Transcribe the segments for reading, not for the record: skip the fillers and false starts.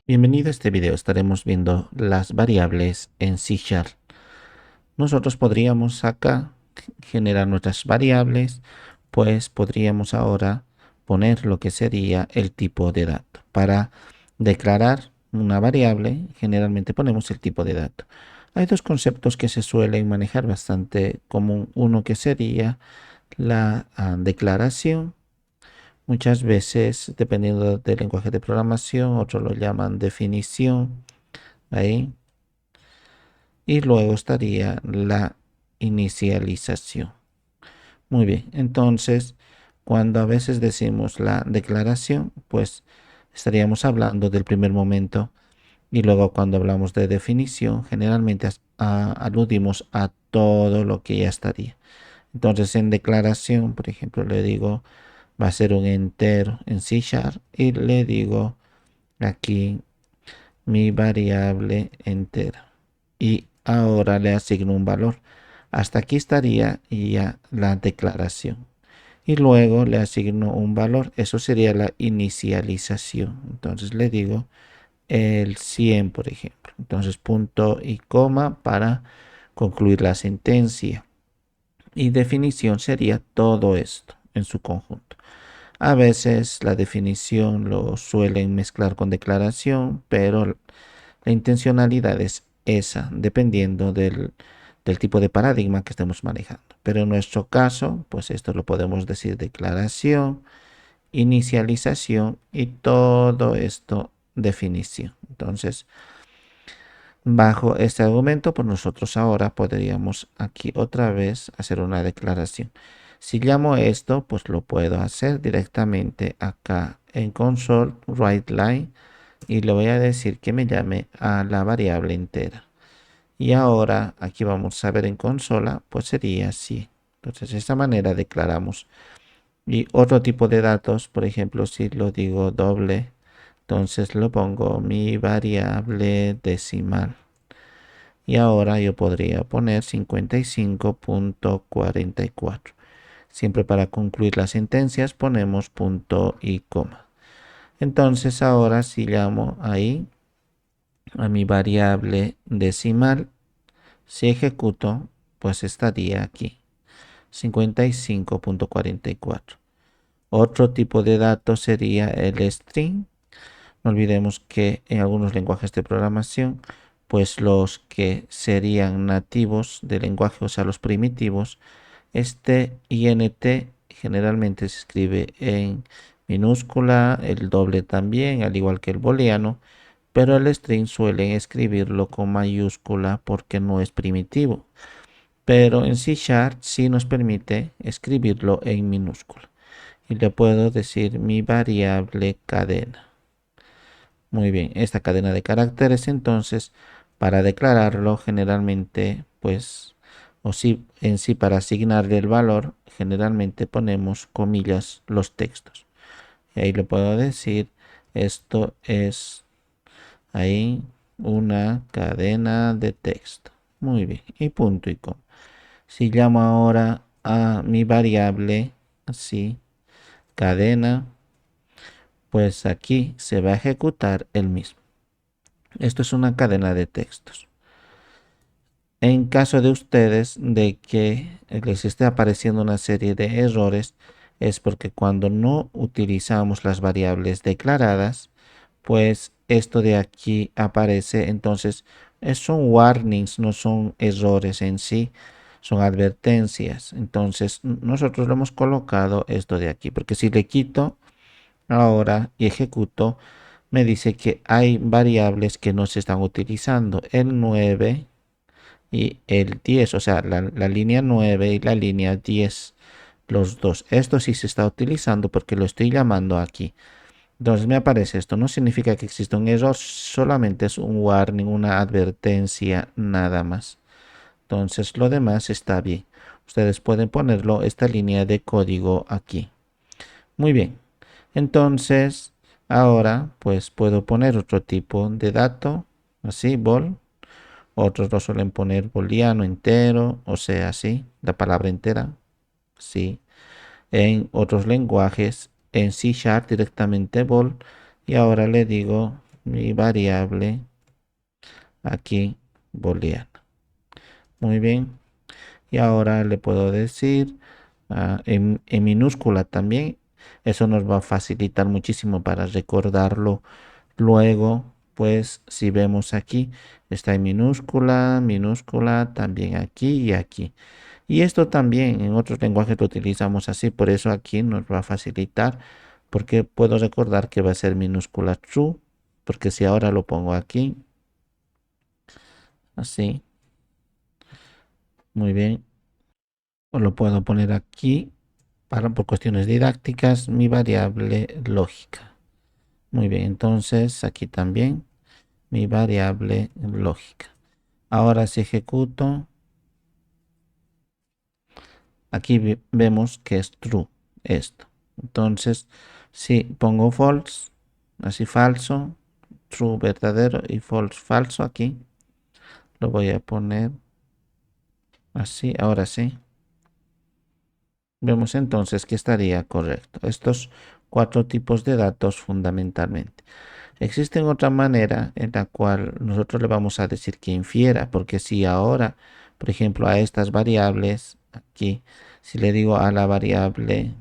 Bienvenido a este video. Estaremos viendo las variables en C#. Nosotros podríamos acá generar nuestras variables, pues podríamos ahora poner lo que sería el tipo de dato. Para declarar una variable, generalmente ponemos el tipo de dato. Hay dos conceptos que se suelen manejar bastante común. Uno que sería la declaración. Muchas veces, dependiendo del lenguaje de programación, otros lo llaman definición. Ahí. Y luego estaría la inicialización. Muy bien, entonces, cuando a veces decimos la declaración, pues estaríamos hablando del primer momento. Y luego cuando hablamos de definición, generalmente aludimos a todo lo que ya estaría. Entonces, en declaración, por ejemplo, le digo, va a ser un entero en C# y le digo aquí mi variable entera. Y ahora le asigno un valor. Hasta aquí estaría ya la declaración. Y luego le asigno un valor. Eso sería la inicialización. Entonces le digo el 100, por ejemplo. Entonces punto y coma para concluir la sentencia. Y definición sería todo esto en su conjunto. A veces la definición lo suelen mezclar con declaración, pero la intencionalidad es esa, dependiendo del tipo de paradigma que estemos manejando. Pero en nuestro caso, pues esto lo podemos decir declaración, inicialización y todo esto definición. Entonces, bajo este argumento, pues nosotros ahora podríamos aquí otra vez hacer una declaración. Si llamo esto, pues lo puedo hacer directamente acá en console, writeLine, y le voy a decir que me llame a la variable entera. Y ahora aquí vamos a ver en consola, pues sería así. Entonces de esta manera declaramos. Y otro tipo de datos, por ejemplo, si lo digo doble, entonces lo pongo mi variable decimal. Y ahora yo podría poner 55.44. Siempre para concluir las sentencias ponemos punto y coma. Entonces ahora si llamo ahí a mi variable decimal, si ejecuto, pues estaría aquí, 55.44. Otro tipo de datos sería el string. No olvidemos que en algunos lenguajes de programación, pues los que serían nativos del lenguaje, o sea, los primitivos, este int generalmente se escribe en minúscula, el doble también, al igual que el booleano, pero el string suelen escribirlo con mayúscula porque no es primitivo. Pero en C# sí nos permite escribirlo en minúscula. Y le puedo decir mi variable cadena. Muy bien, esta cadena de caracteres entonces para declararlo generalmente pues o si en sí para asignarle el valor generalmente ponemos comillas los textos. Y ahí le puedo decir esto es ahí una cadena de texto. Muy bien, y punto y coma. Si llamo ahora a mi variable así cadena, pues aquí se va a ejecutar el mismo. Esto es una cadena de textos. En caso de ustedes de que les esté apareciendo una serie de errores, es porque cuando no utilizamos las variables declaradas, pues esto de aquí aparece. Entonces, son warnings, no son errores en sí, son advertencias. Entonces, nosotros lo hemos colocado esto de aquí, porque si le quito ahora y ejecuto, me dice que hay variables que no se están utilizando. El 9 y el 10, o sea, la línea 9 y la línea 10, los dos. Esto sí se está utilizando porque lo estoy llamando aquí. Entonces me aparece esto. No significa que exista un error, solamente es un warning, una advertencia, nada más. Entonces lo demás está bien. Ustedes pueden ponerlo esta línea de código aquí. Muy bien. Entonces, ahora pues puedo poner otro tipo de dato, así, bol. Otros lo suelen poner booleano entero, o sea, así, la palabra entera, sí. En otros lenguajes, en C# directamente bol. Y ahora le digo mi variable aquí booleana. Muy bien. Y ahora le puedo decir en minúscula también. Eso nos va a facilitar muchísimo para recordarlo luego. Pues si vemos aquí, está en minúscula, minúscula, también aquí y aquí. Y esto también en otros lenguajes lo utilizamos así, por eso aquí nos va a facilitar, porque puedo recordar que va a ser minúscula true, porque si ahora lo pongo aquí, así, muy bien, o lo puedo poner aquí para por cuestiones didácticas mi variable lógica. Muy bien, entonces aquí también mi variable lógica. Ahora si ejecuto, aquí vemos que es true esto. Entonces, si pongo false, así falso, true verdadero y false falso aquí, lo voy a poner así, ahora sí. Vemos entonces que estaría correcto. Estos cuatro tipos de datos fundamentalmente. Existe otra manera en la cual nosotros le vamos a decir que infiera, porque si ahora, por ejemplo, a estas variables, aquí, si le digo a la variable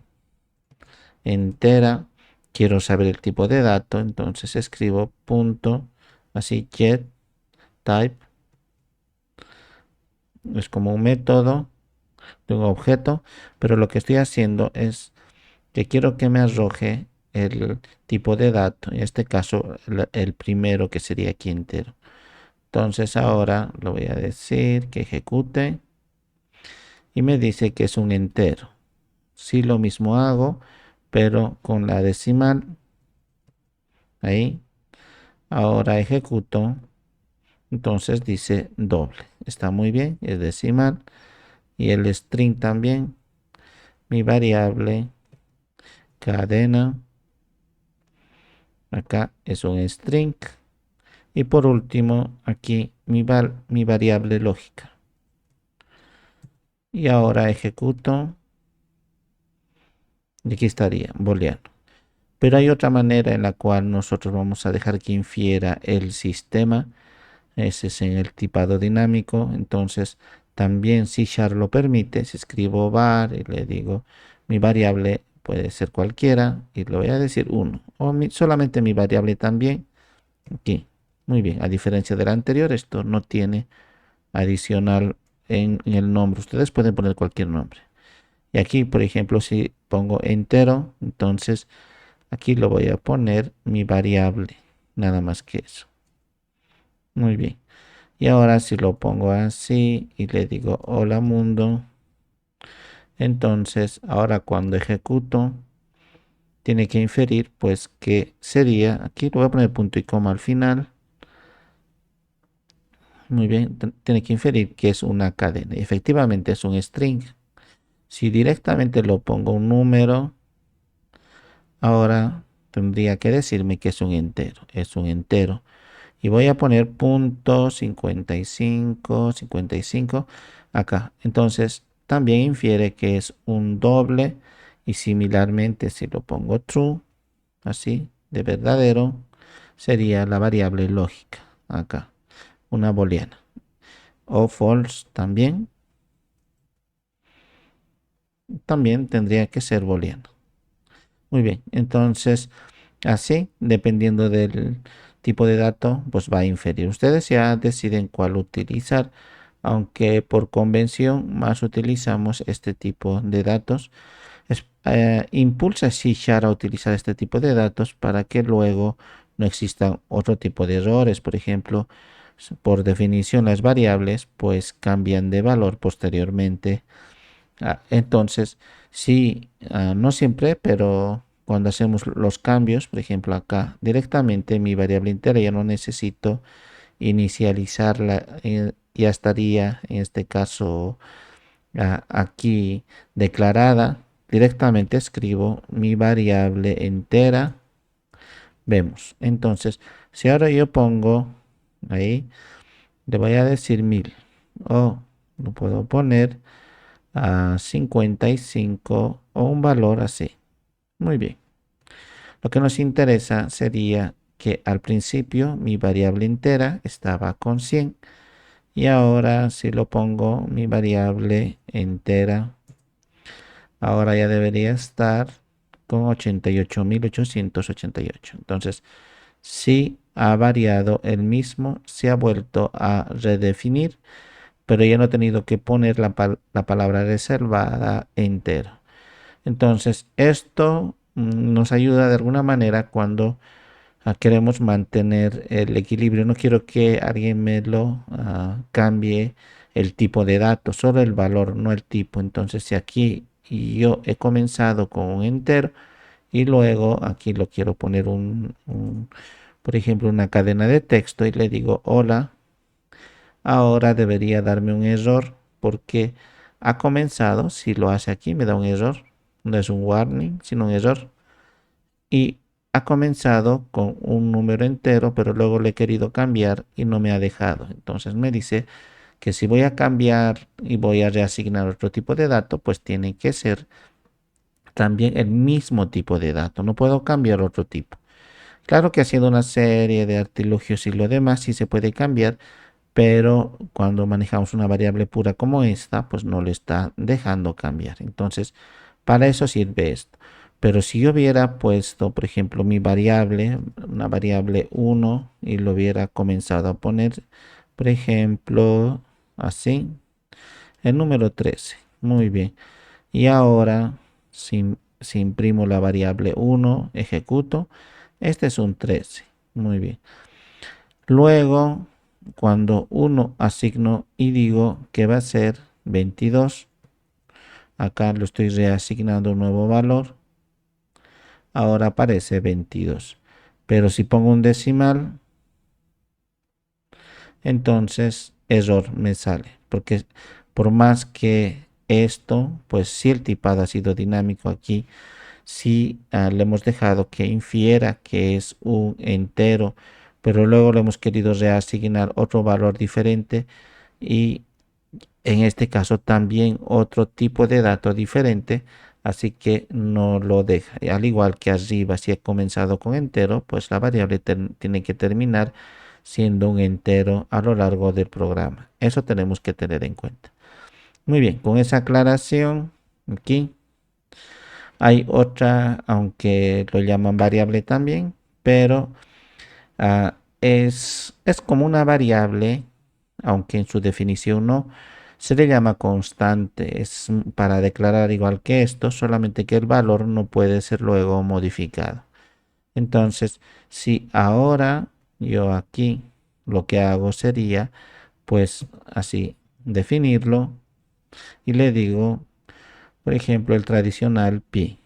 entera, quiero saber el tipo de dato, entonces escribo punto, así get type, es como un método de un objeto, pero lo que estoy haciendo es que quiero que me arroje el tipo de dato, en este caso el primero que sería aquí entero. Entonces ahora lo voy a decir que ejecute y me dice que es un entero. Si lo mismo hago, pero con la decimal, ahí, ahora ejecuto, entonces dice doble. Está muy bien, es decimal y el string también. Mi variable cadena, acá es un string. Y por último, aquí mi variable lógica. Y ahora ejecuto. Y aquí estaría, booleano. Pero hay otra manera en la cual nosotros vamos a dejar que infiera el sistema. Ese es en el tipado dinámico. Entonces, también si Sharp lo permite, si escribo var y le digo mi variable puede ser cualquiera y le voy a decir 1. O solamente mi variable también. Aquí. Muy bien. A diferencia del anterior, esto no tiene adicional en el nombre. Ustedes pueden poner cualquier nombre. Y aquí, por ejemplo, si pongo entero, entonces aquí lo voy a poner mi variable. Nada más que eso. Muy bien. Y ahora si lo pongo así y le digo hola mundo, entonces ahora cuando ejecuto, tiene que inferir pues que sería, aquí lo voy a poner punto y coma al final. Muy bien, tiene que inferir que es una cadena. Y efectivamente es un string. Si directamente lo pongo un número, ahora tendría que decirme que es un entero. Es un entero. Y voy a poner punto 55, 55 acá. Entonces también infiere que es un doble. Y similarmente si lo pongo true, así, de verdadero, sería la variable lógica acá. Una booleana. O false también tendría que ser booleano. Muy bien, entonces así, dependiendo del tipo de dato, pues va a inferir. Ustedes ya deciden cuál utilizar, aunque por convención más utilizamos este tipo de datos. Impulsa C# a utilizar este tipo de datos para que luego no existan otro tipo de errores. Por ejemplo, por definición las variables pues cambian de valor posteriormente. Entonces, sí, no siempre, pero cuando hacemos los cambios, por ejemplo acá directamente mi variable entera ya no necesito inicializarla, ya estaría en este caso aquí declarada. Directamente escribo mi variable entera. Vemos. Entonces, si ahora yo pongo ahí, le voy a decir 1000 o lo puedo poner a 55 o un valor así. Muy bien. Lo que nos interesa sería que al principio mi variable entera estaba con 100 y ahora si lo pongo mi variable entera, ahora ya debería estar con 88.888. Entonces, sí ha variado el mismo, se ha vuelto a redefinir, pero ya no he tenido que poner la palabra reservada entero. Entonces, esto nos ayuda de alguna manera cuando queremos mantener el equilibrio. No quiero que alguien me lo cambie el tipo de datos, solo el valor, no el tipo. Entonces, si aquí yo he comenzado con un entero y luego aquí lo quiero poner por ejemplo, una cadena de texto y le digo hola, ahora debería darme un error porque ha comenzado, si lo hace aquí me da un error, no es un warning, sino un error. Y ha comenzado con un número entero, pero luego le he querido cambiar y no me ha dejado. Entonces me dice que si voy a cambiar y voy a reasignar otro tipo de dato, pues tiene que ser también el mismo tipo de dato. No puedo cambiar otro tipo. Claro que haciendo una serie de artilugios y lo demás sí se puede cambiar, pero cuando manejamos una variable pura como esta, pues no le está dejando cambiar. Entonces, para eso sirve esto. Pero si yo hubiera puesto, por ejemplo, mi variable, una variable 1, y lo hubiera comenzado a poner, por ejemplo, así, el número 13. Muy bien. Y ahora, si imprimo la variable 1, ejecuto, este es un 13. Muy bien. Luego, cuando 1 asigno y digo que va a ser 22, acá lo estoy reasignando un nuevo valor, ahora aparece 22. Pero si pongo un decimal, entonces error me sale, porque por más que esto, pues si el tipado ha sido dinámico aquí, si le hemos dejado que infiera que es un entero, pero luego le hemos querido reasignar otro valor diferente y en este caso también otro tipo de dato diferente, así que no lo deja. Y al igual que arriba, si he comenzado con entero, pues la variable tiene que terminar siendo un entero a lo largo del programa. Eso tenemos que tener en cuenta. Muy bien, con esa aclaración aquí hay otra, aunque lo llaman variable también, pero es como una variable, aunque en su definición no, se le llama constante. Es para declarar igual que esto, solamente que el valor no puede ser luego modificado. Entonces, si ahora yo aquí lo que hago sería, pues así, definirlo y le digo, por ejemplo, el tradicional pi.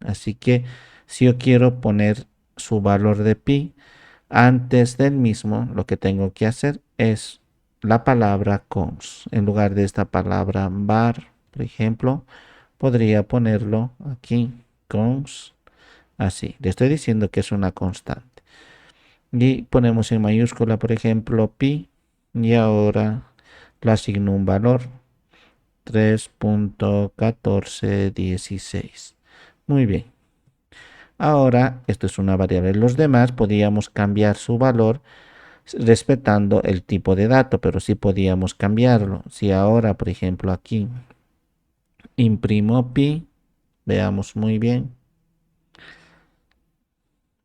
Así que si yo quiero poner su valor de pi, antes del mismo, lo que tengo que hacer es la palabra cons. En lugar de esta palabra var, por ejemplo, podría ponerlo aquí, cons, así. Le estoy diciendo que es una constante. Y ponemos en mayúscula, por ejemplo, pi, y ahora le asigno un valor, 3.1416. Muy bien. Ahora, esto es una variable. Los demás podríamos cambiar su valor respetando el tipo de dato, pero sí podíamos cambiarlo. Si ahora, por ejemplo, aquí imprimo pi, veamos muy bien.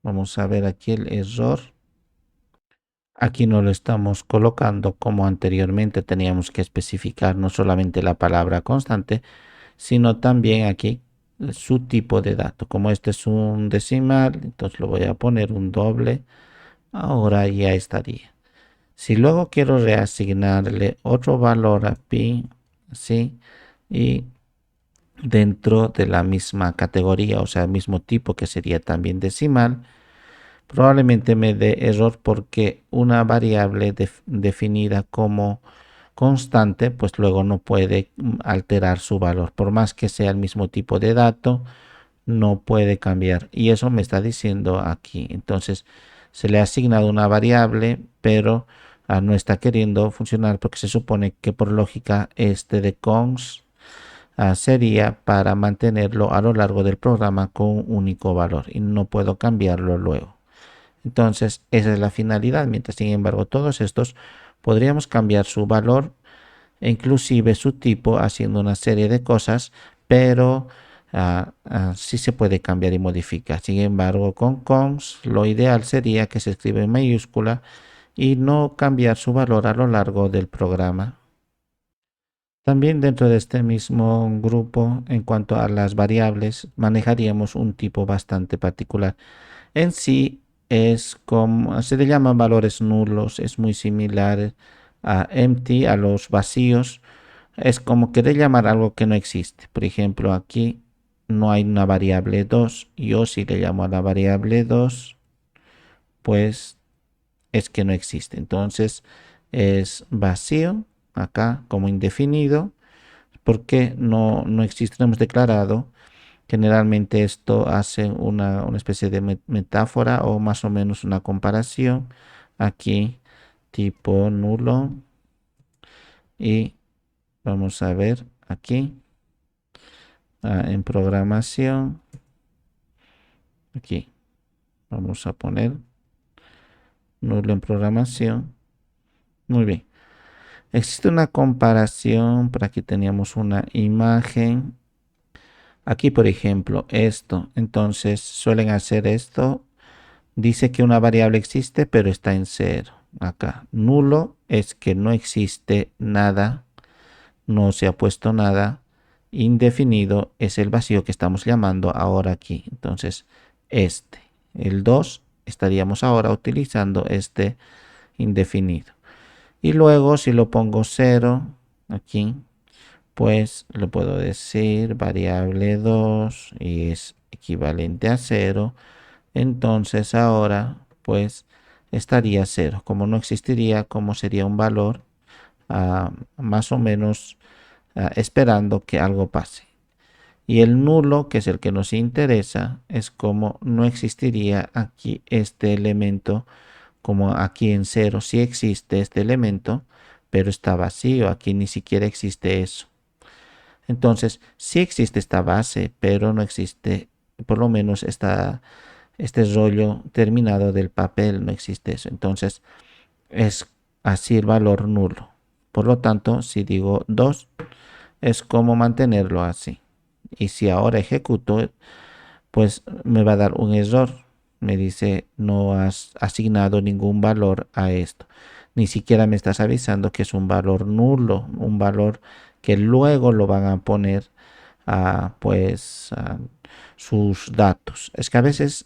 Vamos a ver aquí el error. Aquí no lo estamos colocando como anteriormente teníamos que especificar no solamente la palabra constante, sino también aquí su tipo de dato. Como este es un decimal, entonces lo voy a poner un doble. Ahora ya estaría. Si luego quiero reasignarle otro valor a pi, ¿sí? Y dentro de la misma categoría, o sea, el mismo tipo que sería también decimal, probablemente me dé error porque una variable definida como constante, pues luego no puede alterar su valor. Por más que sea el mismo tipo de dato, no puede cambiar. Y eso me está diciendo aquí. Entonces, se le ha asignado una variable, pero no está queriendo funcionar porque se supone que por lógica este de cons sería para mantenerlo a lo largo del programa con un único valor y no puedo cambiarlo luego. Entonces, esa es la finalidad. Mientras, sin embargo, todos estos podríamos cambiar su valor e inclusive su tipo haciendo una serie de cosas, pero sí se puede cambiar y modificar. Sin embargo, con cons lo ideal sería que se escriba en mayúscula y no cambiar su valor a lo largo del programa. También dentro de este mismo grupo, en cuanto a las variables, manejaríamos un tipo bastante particular. En sí es como se le llaman valores nulos, es muy similar a empty, a los vacíos. Es como querer llamar algo que no existe. Por ejemplo, aquí no hay una variable 2. Yo si le llamo a la variable 2, pues es que no existe. Entonces es vacío acá como indefinido porque no existe, no hemos declarado. Generalmente esto hace una especie de metáfora o más o menos una comparación. Aquí tipo nulo y vamos a ver aquí en programación. Aquí vamos a poner nulo en programación. Muy bien. Existe una comparación. Por aquí teníamos una imagen. Aquí, por ejemplo, esto. Entonces suelen hacer esto. Dice que una variable existe, pero está en cero. Acá, nulo es que no existe nada, no se ha puesto nada. Indefinido es el vacío que estamos llamando ahora aquí. Entonces, el 2 estaríamos ahora utilizando este indefinido. Y luego, si lo pongo cero aquí, pues le puedo decir variable 2 y es equivalente a cero. Entonces ahora pues estaría cero. Como no existiría, como sería un valor más o menos esperando que algo pase. Y el nulo, que es el que nos interesa, es como no existiría aquí este elemento, como aquí en cero sí existe este elemento, pero está vacío, aquí ni siquiera existe eso. Entonces, sí existe esta base, pero no existe, por lo menos este rollo terminado del papel, no existe eso. Entonces, es así el valor nulo. Por lo tanto, si digo 2, es como mantenerlo así. Y si ahora ejecuto, pues me va a dar un error. Me dice, no has asignado ningún valor a esto. Ni siquiera me estás avisando que es un valor nulo, un valor que luego lo van a poner a sus datos. Es que a veces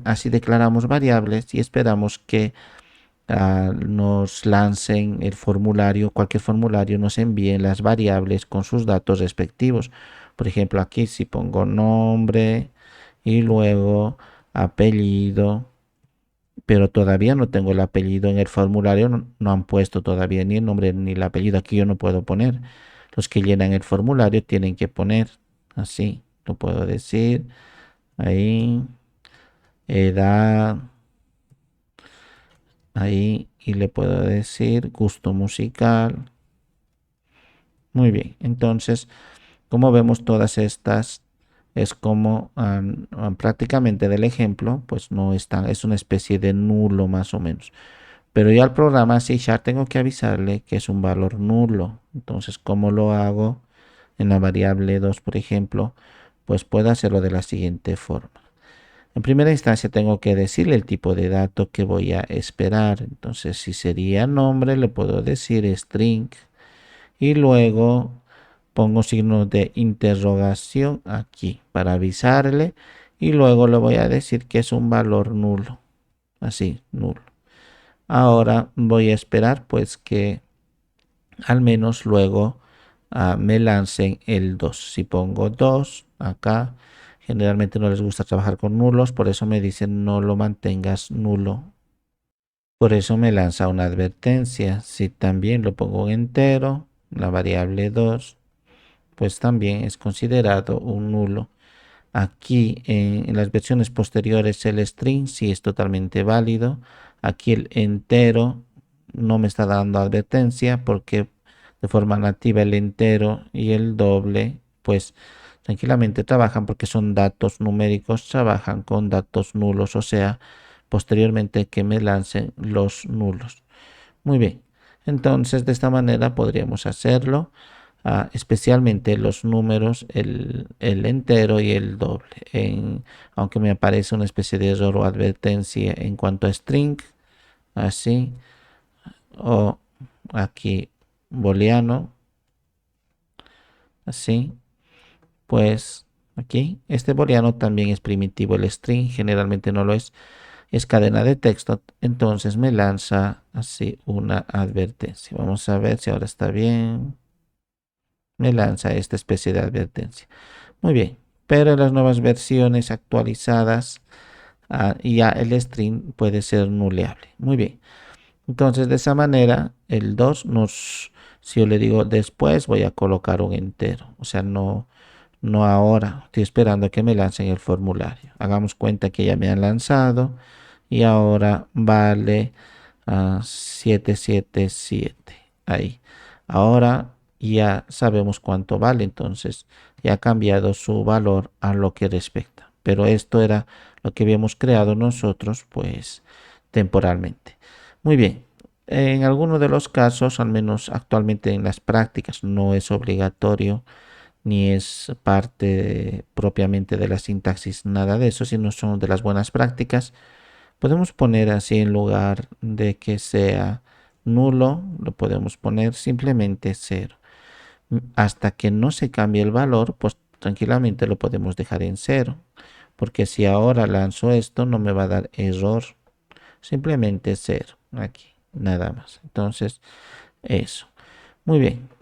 así declaramos variables y esperamos que nos lancen el formulario, cualquier formulario nos envíen las variables con sus datos respectivos. Por ejemplo, aquí si pongo nombre y luego apellido, pero todavía no tengo el apellido en el formulario, no han puesto todavía ni el nombre ni el apellido. Aquí yo no puedo poner. Los que llenan el formulario tienen que poner así, lo puedo decir ahí, edad, ahí, y le puedo decir gusto musical. Muy bien, entonces, como vemos todas estas, es como prácticamente del ejemplo, pues no están, es una especie de nulo más o menos. Pero ya al programa C# tengo que avisarle que es un valor nulo. Entonces, ¿cómo lo hago? En la variable 2, por ejemplo, pues puedo hacerlo de la siguiente forma. En primera instancia tengo que decirle el tipo de dato que voy a esperar. Entonces, si sería nombre, le puedo decir string y luego pongo signo de interrogación aquí para avisarle y luego le voy a decir que es un valor nulo. Así, nulo. Ahora voy a esperar pues que al menos luego me lancen el 2. Si pongo 2 acá, generalmente no les gusta trabajar con nulos, por eso me dicen no lo mantengas nulo. Por eso me lanza una advertencia. Si también lo pongo entero, la variable 2, pues también es considerado un nulo. Aquí en las versiones posteriores el string sí es totalmente válido. Aquí el entero no me está dando advertencia porque de forma nativa el entero y el doble pues tranquilamente trabajan porque son datos numéricos, trabajan con datos nulos, o sea, posteriormente que me lancen los nulos. Muy bien, entonces de esta manera podríamos hacerlo, especialmente los números, el entero y el doble. Aunque me aparece una especie de error o advertencia en cuanto a string, así, o aquí booleano, así, pues aquí este booleano también es primitivo, el string generalmente no lo es cadena de texto, entonces me lanza así una advertencia. Vamos a ver si ahora está bien. Me lanza esta especie de advertencia. Muy bien, pero en las nuevas versiones actualizadas, ya el string puede ser nuleable. Muy bien, entonces de esa manera el 2 si yo le digo después, voy a colocar un entero, o sea, no ahora, estoy esperando a que me lancen el formulario. Hagamos cuenta que ya me han lanzado y ahora vale 777. Ahí. Ahora ya sabemos cuánto vale, entonces ya ha cambiado su valor a lo que respecta. Pero esto era lo que habíamos creado nosotros, pues temporalmente. Muy bien. En algunos de los casos, al menos actualmente en las prácticas, no es obligatorio ni es parte propiamente de la sintaxis, nada de eso, sino son de las buenas prácticas. Podemos poner así en lugar de que sea nulo, lo podemos poner simplemente cero. Hasta que no se cambie el valor, pues tranquilamente lo podemos dejar en cero. Porque si ahora lanzo esto, no me va a dar error. Simplemente cero. Aquí, nada más. Entonces, eso. Muy bien.